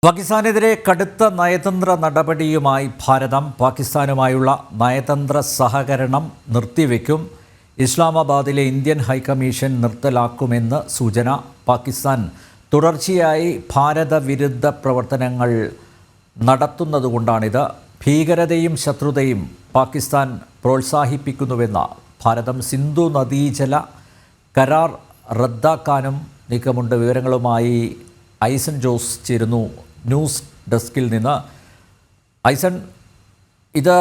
പാകിസ്ഥാനെതിരെ കടുത്ത നയതന്ത്ര നടപടിയുമായി ഭാരതം പാകിസ്ഥാനുമായുള്ള നയതന്ത്ര സഹകരണം നിർത്തിവെക്കും. ഇസ്ലാമാബാദിലെ ഇന്ത്യൻ ഹൈക്കമ്മീഷൻ നിർത്തലാക്കുമെന്ന് സൂചന. പാകിസ്ഥാൻ തുടർച്ചയായി ഭാരതവിരുദ്ധ പ്രവർത്തനങ്ങൾ നടത്തുന്നതുകൊണ്ടാണിത്. ഭീകരതയും ശത്രുതയും പാകിസ്ഥാൻ പ്രോത്സാഹിപ്പിക്കുന്നുവെന്ന് ഭാരതം. സിന്ധു നദീജല കരാർ റദ്ദാക്കാനും നീക്കമുണ്ട്. വിവരങ്ങളുമായി ഐസൻ ജോസ് ചേരുന്നു ന്യൂസ് ഡെസ്കിൽ നിന്ന്. ഐസൻ, ഇത്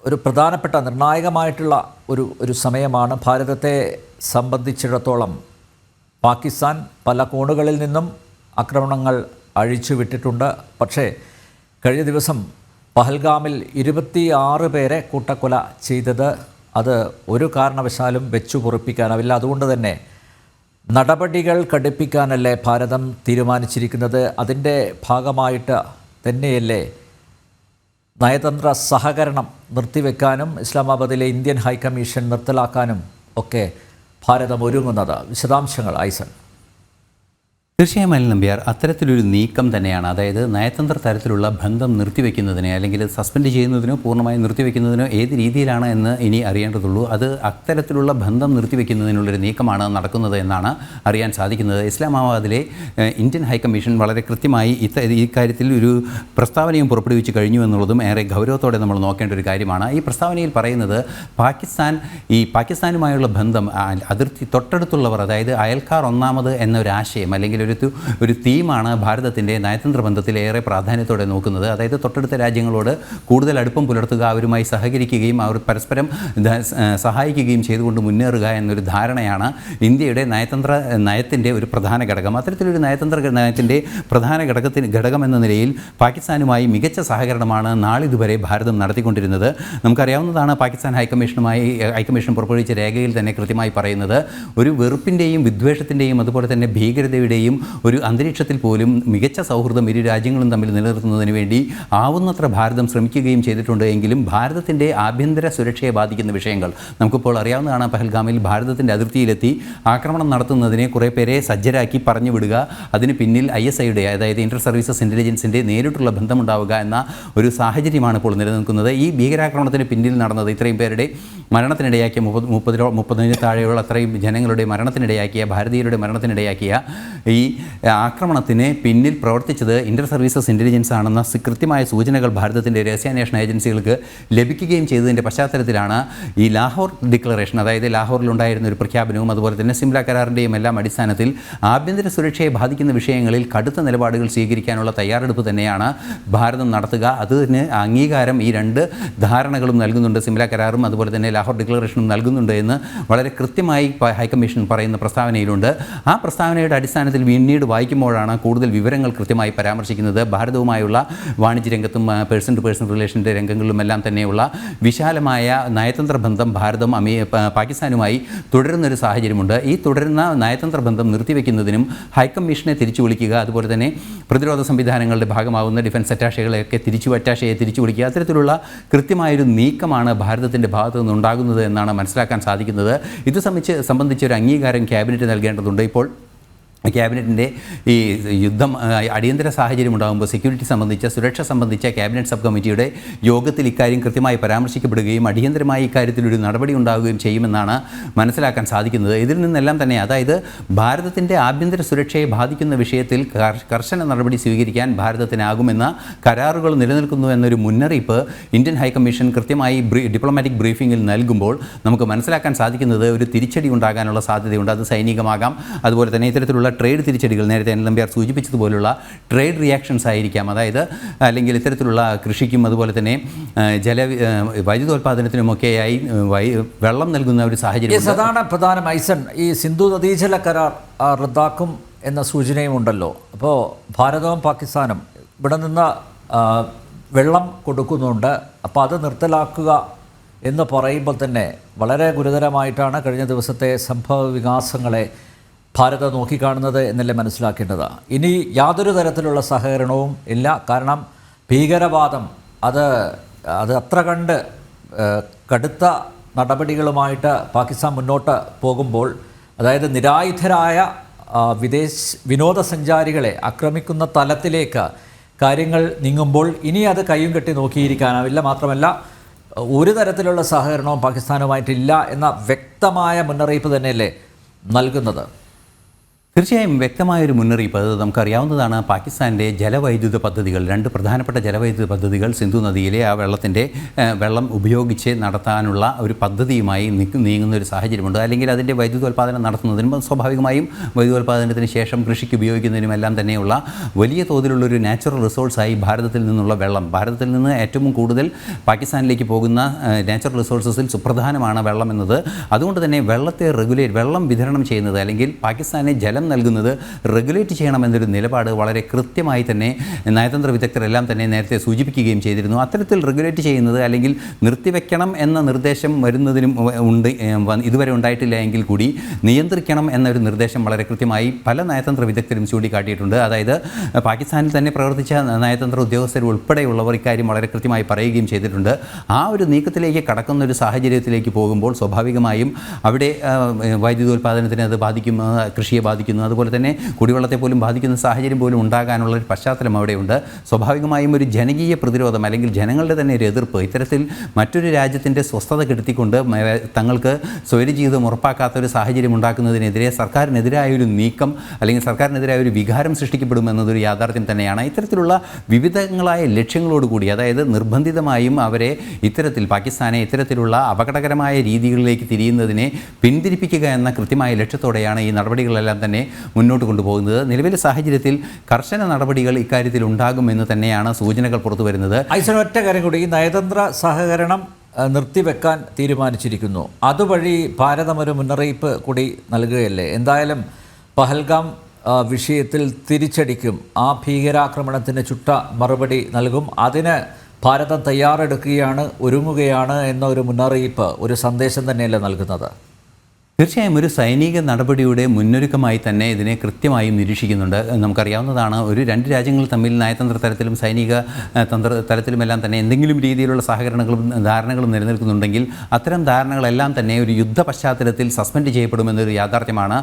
ഒരു പ്രധാനപ്പെട്ട നിർണായകമായിട്ടുള്ള ഒരു സമയമാണ്. ഭാരതത്തെ സംബന്ധിച്ചിടത്തോളം പാകിസ്ഥാൻ പല കോണുകളിൽ നിന്നും ആക്രമണങ്ങൾ അഴിച്ചുവിട്ടിട്ടുണ്ട്. പക്ഷേ കഴിഞ്ഞ ദിവസം പഹൽഗാമിൽ 26 പേരെ കൂട്ടക്കൊല ചെയ്തത് അത് ഒരു കാരണവശാലും വെച്ചു പൊറുപ്പിക്കാനാവില്ല. അതുകൊണ്ട് തന്നെ നടപടികൾ കടുപ്പിക്കാനല്ലേ ഭാരതം തീരുമാനിച്ചിരിക്കുന്നത്? അതിൻ്റെ ഭാഗമായിട്ട് തന്നെയല്ലേ നയതന്ത്ര സഹകരണം നിർത്തിവെക്കാനും ഇസ്ലാമാബാദിലെ ഇന്ത്യൻ ഹൈക്കമ്മീഷൻ നിർത്തലാക്കാനും ഒക്കെ ഭാരതം ഒരുങ്ങുന്നത്? വിശദാംശങ്ങൾ ഐസൻ. തീർച്ചയായും അനിൽ നമ്പ്യാർ, അത്തരത്തിലൊരു നീക്കം തന്നെയാണ്. അതായത് നയതന്ത്ര തരത്തിലുള്ള ബന്ധം നിർത്തിവെക്കുന്നതിനെ അല്ലെങ്കിൽ സസ്പെൻഡ് ചെയ്യുന്നതിനോ പൂർണ്ണമായും നിർത്തിവെക്കുന്നതിനോ ഏത് രീതിയിലാണ് എന്ന് ഇനി അറിയേണ്ടതുള്ളൂ. അത് അത്തരത്തിലുള്ള ബന്ധം നിർത്തിവെക്കുന്നതിനുള്ളൊരു നീക്കമാണ് നടക്കുന്നത് എന്നാണ് അറിയാൻ സാധിക്കുന്നത്. ഇസ്ലാമാബാദിലെ ഇന്ത്യൻ ഹൈക്കമ്മീഷൻ വളരെ കൃത്യമായി ഈ കാര്യത്തിൽ ഒരു പ്രസ്താവനയും പുറപ്പെടുവിച്ച് കഴിഞ്ഞു എന്നുള്ളതും ഏറെ ഗൗരവത്തോടെ നമ്മൾ നോക്കേണ്ട ഒരു കാര്യമാണ്. ഈ പ്രസ്താവനയിൽ പറയുന്നത് പാകിസ്ഥാനുമായുള്ള ബന്ധം അതിർത്തി തൊട്ടടുത്തുള്ളവർ, അതായത് അയൽക്കാർ ഒന്നാമത് എന്നൊരു ആശയം അല്ലെങ്കിൽ ഒരു തീമാണ് ഭാരതത്തിൻ്റെ നയതന്ത്ര ബന്ധത്തിൽ ഏറെ പ്രാധാന്യത്തോടെ നോക്കുന്നത്. അതായത് തൊട്ടടുത്ത രാജ്യങ്ങളോട് കൂടുതൽ അടുപ്പം പുലർത്തുക, അവരുമായി സഹകരിക്കുകയും അവർ പരസ്പരം സഹായിക്കുകയും ചെയ്തുകൊണ്ട് മുന്നേറുക എന്നൊരു ധാരണയാണ് ഇന്ത്യയുടെ നയത്തിൻ്റെ ഒരു പ്രധാന ഘടകം. അത്തരത്തിലൊരു നയതന്ത്ര നയത്തിൻ്റെ പ്രധാന ഘടകം എന്ന നിലയിൽ പാകിസ്ഥാനുമായി മികച്ച സഹകരണമാണ് നാളിതുവരെ ഭാരതം നടത്തിക്കൊണ്ടിരുന്നത്. നമുക്കറിയാവുന്നതാണ്, പാകിസ്ഥാൻ ഹൈക്കമ്മീഷൻ പുറപ്പെടുവിച്ച രേഖയിൽ തന്നെ കൃത്യമായി പറയുന്നത് ഒരു വെറുപ്പിൻ്റെയും വിദ്വേഷത്തിൻ്റെയും അതുപോലെ തന്നെ ഭീകരതയുടെയും ഒരു അന്തരീക്ഷത്തിൽ പോലും മികച്ച സൗഹൃദം ഇരു രാജ്യങ്ങളും തമ്മിൽ നിലനിർത്തുന്നതിന് വേണ്ടി ആവുന്നത്ര ഭാരതം ശ്രമിക്കുകയും ചെയ്തിട്ടുണ്ട്. എങ്കിലും ഭാരതത്തിൻ്റെ ആഭ്യന്തര സുരക്ഷയെ ബാധിക്കുന്ന വിഷയങ്ങൾ നമുക്കിപ്പോൾ അറിയാവുന്നതാണ്. പഹൽഗാമിൽ ഭാരതത്തിൻ്റെ അതിർത്തിയിലെത്തി ആക്രമണം നടത്തുന്നതിനെ കുറേ പേരെ സജ്ജരാക്കി പറഞ്ഞു വിടുക, അതിന് പിന്നിൽ ISIയുടെ അതായത് ഇന്റർ സർവീസസ് ഇൻ്റലിജൻസിൻ്റെ നേരിട്ടുള്ള ബന്ധമുണ്ടാവുക എന്ന ഒരു സാഹചര്യമാണ് ഇപ്പോൾ നിലനിൽക്കുന്നത്. ഈ ഭീകരാക്രമണത്തിന് പിന്നിൽ നടന്നത് ഇത്രയും പേരുടെ മരണത്തിനിടയാക്കിയ 30 താഴെയുള്ള അത്രയും ജനങ്ങളുടെ മരണത്തിനിടയാക്കിയ ഭാരതീയരുടെ മരണത്തിനിടയാക്കിയ ഈ ആക്രമണത്തിന് പിന്നിൽ പ്രവർത്തിച്ചത് ഇന്റർ സർവീസസ് ഇൻ്റലിജൻസ് ആണെന്ന കൃത്യമായ സൂചനകൾ ഭാരതത്തിൻ്റെ രഹസ്യാന്വേഷണ ഏജൻസികൾക്ക് ലഭിക്കുകയും ചെയ്തതിൻ്റെ പശ്ചാത്തലത്തിലാണ് ഈ ലാഹോർ ഡിക്ലറേഷൻ, അതായത് ലാഹോറിലുണ്ടായിരുന്ന ഒരു പ്രഖ്യാപനവും അതുപോലെ തന്നെ സിംല കരാറിൻ്റെയും എല്ലാം അടിസ്ഥാനത്തിൽ ആഭ്യന്തര സുരക്ഷയെ ബാധിക്കുന്ന വിഷയങ്ങളിൽ കടുത്ത നിലപാടുകൾ സ്വീകരിക്കാനുള്ള തയ്യാറെടുപ്പ് തന്നെയാണ് ഭാരതം നടത്തുക. അതിന് അംഗീകാരം ഈ രണ്ട് ധാരണകളും നൽകുന്നുണ്ട്. സിംല കരാറും അതുപോലെ തന്നെ ലാഹോർ ഡിക്ലറേഷനും നൽകുന്നുണ്ട് എന്ന് വളരെ കൃത്യമായി ഹൈക്കമ്മീഷൻ പറയുന്ന പ്രസ്താവനയിലുണ്ട്. ആ പ്രസ്താവനയുടെ അടിസ്ഥാനത്തിൽ പിന്നീട് വായിക്കുമ്പോഴാണ് കൂടുതൽ വിവരങ്ങൾ കൃത്യമായി പരാമർശിക്കുന്നത്. ഭാരതവുമായുള്ള വാണിജ്യ രംഗത്തും പേഴ്സൺ ടു പേഴ്സൺ റിലേഷൻ്റെ രംഗങ്ങളിലുമെല്ലാം തന്നെയുള്ള വിശാലമായ നയതന്ത്ര ബന്ധം ഭാരതം പാകിസ്ഥാനുമായി തുടരുന്നൊരു സാഹചര്യമുണ്ട്. ഈ തുടരുന്ന നയതന്ത്ര ബന്ധം നിർത്തിവെക്കുന്നതിനും ഹൈക്കമ്മീഷനെ തിരിച്ചു വിളിക്കുക, അതുപോലെ തന്നെ പ്രതിരോധ സംവിധാനങ്ങളുടെ ഭാഗമാകുന്ന ഡിഫൻസ് അറ്റാഷകളെയൊക്കെ തിരിച്ചു വിളിക്കുക, അത്തരത്തിലുള്ള കൃത്യമായൊരു നീക്കമാണ് ഭാരതത്തിൻ്റെ ഭാഗത്തു നിന്നുണ്ടാകുന്നത് എന്നാണ് മനസ്സിലാക്കാൻ സാധിക്കുന്നത്. ഇത് സംബന്ധിച്ച് ഒരു അംഗീകാരം ക്യാബിനറ്റ് നൽകേണ്ടതുണ്ട്. ഇപ്പോൾ ക്യാബിനറ്റിൻ്റെ ഈ അടിയന്തര സാഹചര്യം ഉണ്ടാകുമ്പോൾ സുരക്ഷ സംബന്ധിച്ച ക്യാബിനറ്റ് സബ് കമ്മിറ്റിയുടെ യോഗത്തിൽ ഇക്കാര്യം കൃത്യമായി പരാമർശിക്കപ്പെടുകയും അടിയന്തരമായി ഇക്കാര്യത്തിൽ ഒരു നടപടി ഉണ്ടാവുകയും ചെയ്യുമെന്നാണ് മനസ്സിലാക്കാൻ സാധിക്കുന്നത്. ഇതിൽ നിന്നെല്ലാം തന്നെ, അതായത് ഭാരതത്തിൻ്റെ ആഭ്യന്തര സുരക്ഷയെ ബാധിക്കുന്ന വിഷയത്തിൽ കർശന നടപടി സ്വീകരിക്കാൻ ഭാരതത്തിനാകുമെന്ന കരാറുകൾ നിലനിൽക്കുന്നു എന്നൊരു മുന്നറിയിപ്പ് ഇന്ത്യൻ ഹൈക്കമ്മീഷൻ കൃത്യമായി ഡിപ്ലോമാറ്റിക് ബ്രീഫിങ്ങിൽ നൽകുമ്പോൾ നമുക്ക് മനസ്സിലാക്കാൻ സാധിക്കുന്നത് ഒരു തിരിച്ചടി ഉണ്ടാകാനുള്ള സാധ്യതയുണ്ട്. അത് സൈനികമാകാം, അതുപോലെ തന്നെ ഇത്തരത്തിലുള്ള ട്രേഡ് തിരിച്ചടികൾ, നേരത്തെ അനിൽ നമ്പ്യാർ സൂചിപ്പിച്ചതുപോലുള്ള ട്രേഡ് റിയാക്ഷൻസ് ആയിരിക്കാം. അതായത് അല്ലെങ്കിൽ ഇത്തരത്തിലുള്ള കൃഷിക്കും അതുപോലെ തന്നെ വൈദ്യുതോൽപാദനത്തിനുമൊക്കെയായി വെള്ളം നൽകുന്ന ഒരു സാഹചര്യം. അതാണ് പ്രധാനം. ഐസൻ, ഈ സിന്ധു നദീജല കരാർ റദ്ദാക്കും എന്ന സൂചനയും ഉണ്ടല്ലോ. അപ്പോൾ ഭാരതവും പാകിസ്ഥാനും ഇവിടെ നിന്ന് വെള്ളം കൊടുക്കുന്നുണ്ട്. അപ്പോൾ അത് നിർത്തലാക്കുക എന്ന് പറയുമ്പോൾ തന്നെ വളരെ ഗുരുതരമായിട്ടാണ് കഴിഞ്ഞ ദിവസത്തെ സംഭവ വികാസങ്ങളെ ഭാരതം നോക്കിക്കാണുന്നത് എന്നല്ലേ മനസ്സിലാക്കേണ്ടത്. ഇനി യാതൊരു തരത്തിലുള്ള സഹകരണവും ഇല്ല. കാരണം ഭീകരവാദം അത് അത്ര കണ്ട് കടുത്ത നടപടികളുമായിട്ട് പാകിസ്ഥാൻ മുന്നോട്ട് പോകുമ്പോൾ, അതായത് നിരായുധരായ വിനോദസഞ്ചാരികളെ ആക്രമിക്കുന്ന തലത്തിലേക്ക് കാര്യങ്ങൾ നീങ്ങുമ്പോൾ ഇനി അത് കയ്യും കെട്ടി നോക്കിയിരിക്കാനാവില്ല. മാത്രമല്ല ഒരു തരത്തിലുള്ള സഹകരണവും പാകിസ്ഥാനുമായിട്ടില്ല എന്ന വ്യക്തമായ മുന്നറിയിപ്പ് തന്നെയല്ലേ നൽകുന്നത്? തീർച്ചയായും വ്യക്തമായൊരു മുന്നറിയിപ്പ്. അത് നമുക്കറിയാവുന്നതാണ്. പാകിസ്ഥാൻ്റെ ജലവൈദ്യുത പദ്ധതികൾ, 2 പ്രധാനപ്പെട്ട ജലവൈദ്യുത പദ്ധതികൾ സിന്ധു നദിയിലെ ആ വെള്ളം ഉപയോഗിച്ച് നടത്താനുള്ള ഒരു പദ്ധതിയുമായി നീങ്ങുന്ന ഒരു സാഹചര്യമുണ്ട്. അല്ലെങ്കിൽ അതിൻ്റെ വൈദ്യുതോൽപാദനം നടത്തുന്നതിനും സ്വാഭാവികമായും വൈദ്യുതോൽപാദനത്തിന് ശേഷം കൃഷിക്ക് ഉപയോഗിക്കുന്നതിനും എല്ലാം തന്നെയുള്ള വലിയ തോതിലുള്ളൊരു നാച്ചുറൽ റിസോഴ്സായി ഭാരതത്തിൽ നിന്നുള്ള വെള്ളം, ഭാരതത്തിൽ നിന്ന് ഏറ്റവും കൂടുതൽ പാകിസ്ഥാനിലേക്ക് പോകുന്ന നാച്ചുറൽ റിസോഴ്സസിൽ സുപ്രധാനമാണ് വെള്ളം എന്നത്. അതുകൊണ്ട് തന്നെ വെള്ളം വിതരണം ചെയ്യുന്നത് അല്ലെങ്കിൽ പാകിസ്ഥാനെ ജലം നൽകുന്നത് റെഗുലേറ്റ് ചെയ്യണമെന്നൊരു നിലപാട് വളരെ കൃത്യമായി തന്നെ നയതന്ത്ര വിദഗ്ധരെല്ലാം തന്നെ നേരത്തെ സൂചിപ്പിക്കുകയും ചെയ്തിരുന്നു. അത്തരത്തിൽ റെഗുലേറ്റ് ചെയ്യുന്നത് അല്ലെങ്കിൽ നിർത്തിവെക്കണം എന്ന നിർദ്ദേശം വരുന്നതിനും ഇതുവരെ ഉണ്ടായിട്ടില്ല എങ്കിൽ കൂടി നിയന്ത്രിക്കണം എന്നൊരു നിർദ്ദേശം വളരെ കൃത്യമായി പല നയതന്ത്ര വിദഗ്ധരും ചൂണ്ടിക്കാട്ടിയിട്ടുണ്ട്. അതായത് പാകിസ്ഥാനിൽ തന്നെ പ്രവർത്തിച്ച നയതന്ത്ര ഉദ്യോഗസ്ഥർ ഉൾപ്പെടെയുള്ളവർ ഇക്കാര്യം വളരെ കൃത്യമായി പറയുകയും ചെയ്തിട്ടുണ്ട്. ആ ഒരു നീക്കത്തിലേക്ക് കടക്കുന്ന ഒരു സാഹചര്യത്തിലേക്ക് പോകുമ്പോൾ സ്വാഭാവികമായും അവിടെ വൈദ്യുതോൽപാദനത്തിന് അത് ബാധിക്കും, കൃഷിയെ ബാധിക്കുന്നു, അതുപോലെ തന്നെ കുടിവെള്ളത്തെ പോലും ബാധിക്കുന്ന സാഹചര്യം പോലും ഉണ്ടാകാനുള്ള ഒരു പശ്ചാത്തലം അവിടെയുണ്ട്. സ്വാഭാവികമായും ഒരു ജനകീയ പ്രതിരോധം അല്ലെങ്കിൽ ജനങ്ങളുടെ തന്നെ ഒരു എതിർപ്പ്, ഇത്തരത്തിൽ മറ്റൊരു രാജ്യത്തിൻ്റെ സ്വസ്ഥത കെടുത്തിക്കൊണ്ട് തങ്ങൾക്ക് സ്വൈരജീവിതം ഉറപ്പാക്കാത്ത ഒരു സാഹചര്യം ഉണ്ടാക്കുന്നതിനെതിരെ സർക്കാരിനെതിരായൊരു നീക്കം അല്ലെങ്കിൽ സർക്കാരിനെതിരായ ഒരു വികാരം സൃഷ്ടിക്കപ്പെടുമെന്നതൊരു യാഥാർത്ഥ്യം തന്നെയാണ്. ഇത്തരത്തിലുള്ള വിവിധങ്ങളായ ലക്ഷ്യങ്ങളോടുകൂടി, അതായത് നിർബന്ധിതമായും അവരെ പാകിസ്ഥാനെ ഇത്തരത്തിലുള്ള അപകടകരമായ രീതികളിലേക്ക് തിരിയുന്നതിനെ പിന്തിരിപ്പിക്കുക എന്ന കൃത്യമായ ലക്ഷ്യത്തോടെയാണ് ഈ നടപടികളെല്ലാം തന്നെ മുന്നോട്ട് കൊണ്ടുപോകുന്നത്. നിലവിലെ സാഹചര്യത്തിൽ കർശന നടപടികൾ ഇക്കാര്യത്തിൽ ഉണ്ടാകുമെന്ന് തന്നെയാണ് സൂചനകൾ പുറത്തു വരുന്നത്. ഒറ്റ കാര്യം കൂടി, ഈ നയതന്ത്ര സഹകരണം നിർത്തിവെക്കാൻ തീരുമാനിച്ചിരിക്കുന്നു. അതുവഴി ഭാരതം ഒരു മുന്നറിയിപ്പ് കൂടി നൽകുകയല്ലേ? എന്തായാലും പഹൽഗാം വിഷയത്തിൽ തിരിച്ചടിക്കും, ആ ഭീകരാക്രമണത്തിന് ചുട്ട മറുപടി നൽകും, അതിന് ഭാരതം തയ്യാറെടുക്കുകയാണ്, ഒരുങ്ങുകയാണ് എന്ന ഒരു മുന്നറിയിപ്പ്, ഒരു സന്ദേശം തന്നെയല്ലേ നൽകുന്നത്? തീർച്ചയായും ഒരു സൈനിക നടപടിയുടെ മുന്നൊരുക്കമായി തന്നെ ഇതിനെ കൃത്യമായും നിരീക്ഷിക്കുന്നുണ്ട്. നമുക്കറിയാവുന്നതാണ്, ഒരു 2 രാജ്യങ്ങൾ തമ്മിൽ നയതന്ത്ര തലത്തിലും സൈനിക തലത്തിലുമെല്ലാം തന്നെ എന്തെങ്കിലും രീതിയിലുള്ള സഹകരണങ്ങളും ധാരണകളും നിലനിൽക്കുന്നുണ്ടെങ്കിൽ അത്തരം ധാരണകളെല്ലാം തന്നെ ഒരു യുദ്ധ പശ്ചാത്തലത്തിൽ സസ്പെൻഡ് ചെയ്യപ്പെടുമെന്നൊരു യാഥാർത്ഥ്യമാണ്.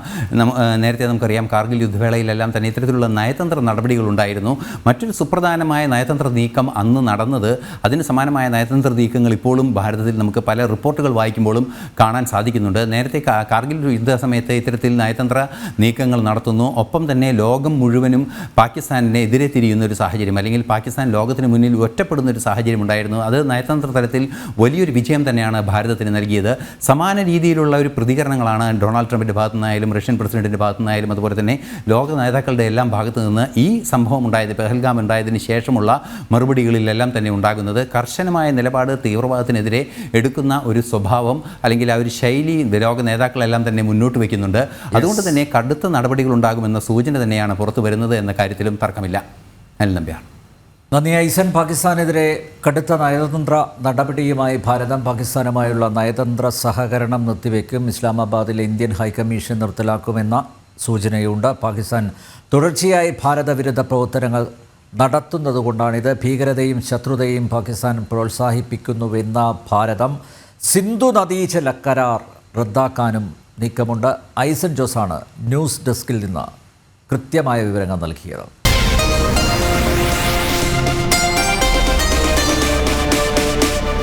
നേരത്തെ നമുക്കറിയാം, കാർഗിൽ യുദ്ധവേളയിലെല്ലാം തന്നെ ഇത്തരത്തിലുള്ള നയതന്ത്ര നടപടികളുണ്ടായിരുന്നു. മറ്റൊരു സുപ്രധാനമായ നയതന്ത്ര നീക്കം അന്ന് നടന്നത്, അതിന് സമാനമായ നയതന്ത്ര നീക്കങ്ങൾ ഇപ്പോഴും ഭാരതത്തിൽ നമുക്ക് പല റിപ്പോർട്ടുകൾ വായിക്കുമ്പോഴും കാണാൻ സാധിക്കുന്നുണ്ട്. നേരത്തെ കാർഗിൽ യുദ്ധ സമയത്ത് ഇത്തരത്തിൽ നയതന്ത്ര നീക്കങ്ങൾ നടത്തുന്നു. ഒപ്പം തന്നെ ലോകം മുഴുവനും പാകിസ്ഥാനെ എതിരെ തിരിയുന്ന ഒരു സാഹചര്യം, അല്ലെങ്കിൽ പാകിസ്ഥാൻ ലോകത്തിന് മുന്നിൽ ഒറ്റപ്പെടുന്ന ഒരു സാഹചര്യം ഉണ്ടായിരുന്നു. അത് നയതന്ത്ര തലത്തിൽ വലിയൊരു വിജയം തന്നെയാണ് ഭാരതത്തിന് നൽകിയത്. സമാന രീതിയിലുള്ള ഒരു പ്രതികരണങ്ങളാണ് ഡൊണാൾഡ് ട്രംപിൻ്റെ ഭാഗത്തു നിന്നായാലും റഷ്യൻ പ്രസിഡന്റിൻ്റെ ഭാഗത്തു നിന്നായാലും അതുപോലെ തന്നെ ലോക നേതാക്കളുടെ എല്ലാം ഭാഗത്തു നിന്ന് ഈ സംഭവം ഉണ്ടായത്, പെഹൽഗാം ഉണ്ടായതിന് ശേഷമുള്ള മറുപടികളിലെല്ലാം തന്നെ ഉണ്ടാകുന്നത്. കർശനമായ നിലപാട് തീവ്രവാദത്തിനെതിരെ എടുക്കുന്ന ഒരു സ്വഭാവം അല്ലെങ്കിൽ ആ ഒരു ശൈലി ലോക നേതാക്കളെല്ലാം തന്നെ മുന്നോട്ട് വയ്ക്കുന്നുണ്ട്. അതുകൊണ്ട് തന്നെ കടുത്ത നടപടികൾ ഉണ്ടാകുമെന്ന സൂചന തന്നെയാണ് പുറത്തു വരുന്നത് എന്ന കാര്യത്തിലും തർക്കമില്ല. അനിൽ നമ്പ്യാർ. നന്ദി. ഐസൻ, പാകിസ്ഥാനെതിരെ കടുത്ത നയതന്ത്ര നടപടിയുമായി ഭാരതം പാകിസ്ഥാനുമായുള്ള നയതന്ത്ര സഹകരണം നിർത്തിവെക്കും, ഇസ്ലാമാബാദിലെ ഇന്ത്യൻ ഹൈക്കമ്മീഷൻ നിർത്തലാക്കുമെന്ന സൂചനയുണ്ട്. പാകിസ്ഥാൻ തുടർച്ചയായി ഭാരതവിരുദ്ധ പ്രവർത്തനങ്ങൾ നടത്തുന്നതുകൊണ്ടാണിത്. ഭീകരതയും ശത്രുതയും പാകിസ്ഥാൻ പ്രോത്സാഹിപ്പിക്കുന്നുവെന്ന ഭാരതം സിന്ധു നദീജല കരാർ റദ്ദാക്കാനും നീക്കമുണ്ട്. ഐസൻ ജോസാണ് ന്യൂസ് ഡെസ്കിൽ നിന്ന് കൃത്യമായ വിവരങ്ങൾ നൽകിയത്.